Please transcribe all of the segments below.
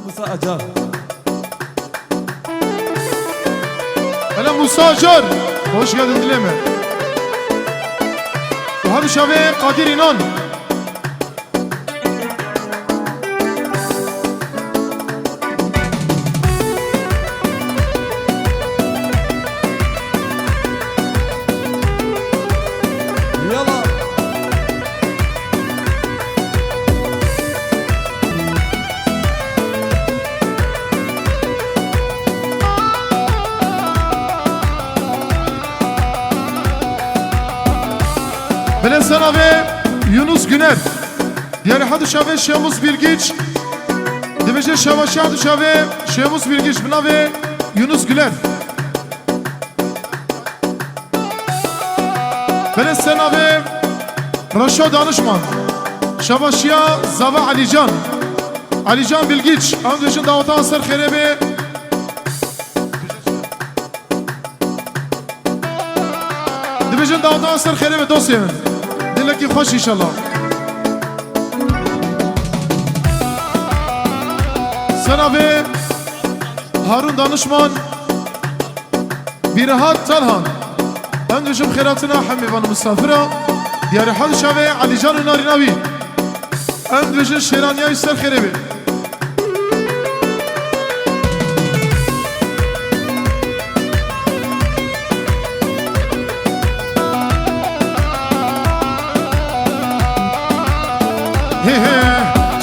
Musa Acar. Hele Musa Acar. Hoş geldin dileme. Hadi şave Kadir İnan. Yala. Belen ve Yunus Güner. Yani hadi şave Şemus Bilgiç. Demeşe şavaşı hadi şave Şemus Bilgiç. Buna ve Yunus Güler. Belen ve Raşo Danışman. Şavaşya Zava Alican. Alican Bilgiç. Anadolu'nun Davut Ansar Kherebi. Demeşe Davut Ansar Kherebi dosyemin. Dileki hoş inşallah. Sana ve Harun Danışman Birahat Talhan Öndüşüm khiratına Hamivan Musafira Diyarı Hadşa ve Ali Can Narinavi Öndüşüm Şeranya İster Kherebi.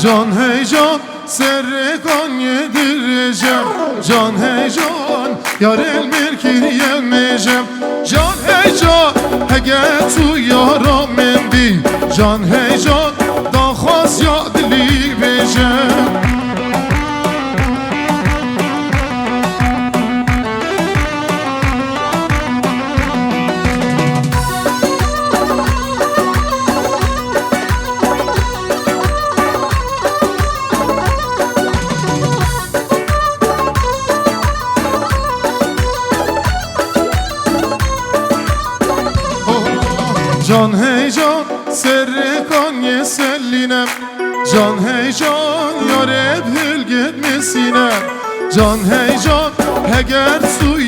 Can hey can serre kan yedireceğim. Can hey can yar el mirkir yemeyeceğim. Can hey can hege tu yaram endi. Can hey can da khas ya dili beceğim. Can hey can serre kan yeselline. Can hey can yar hep hül gitmesine. Can hey can heger su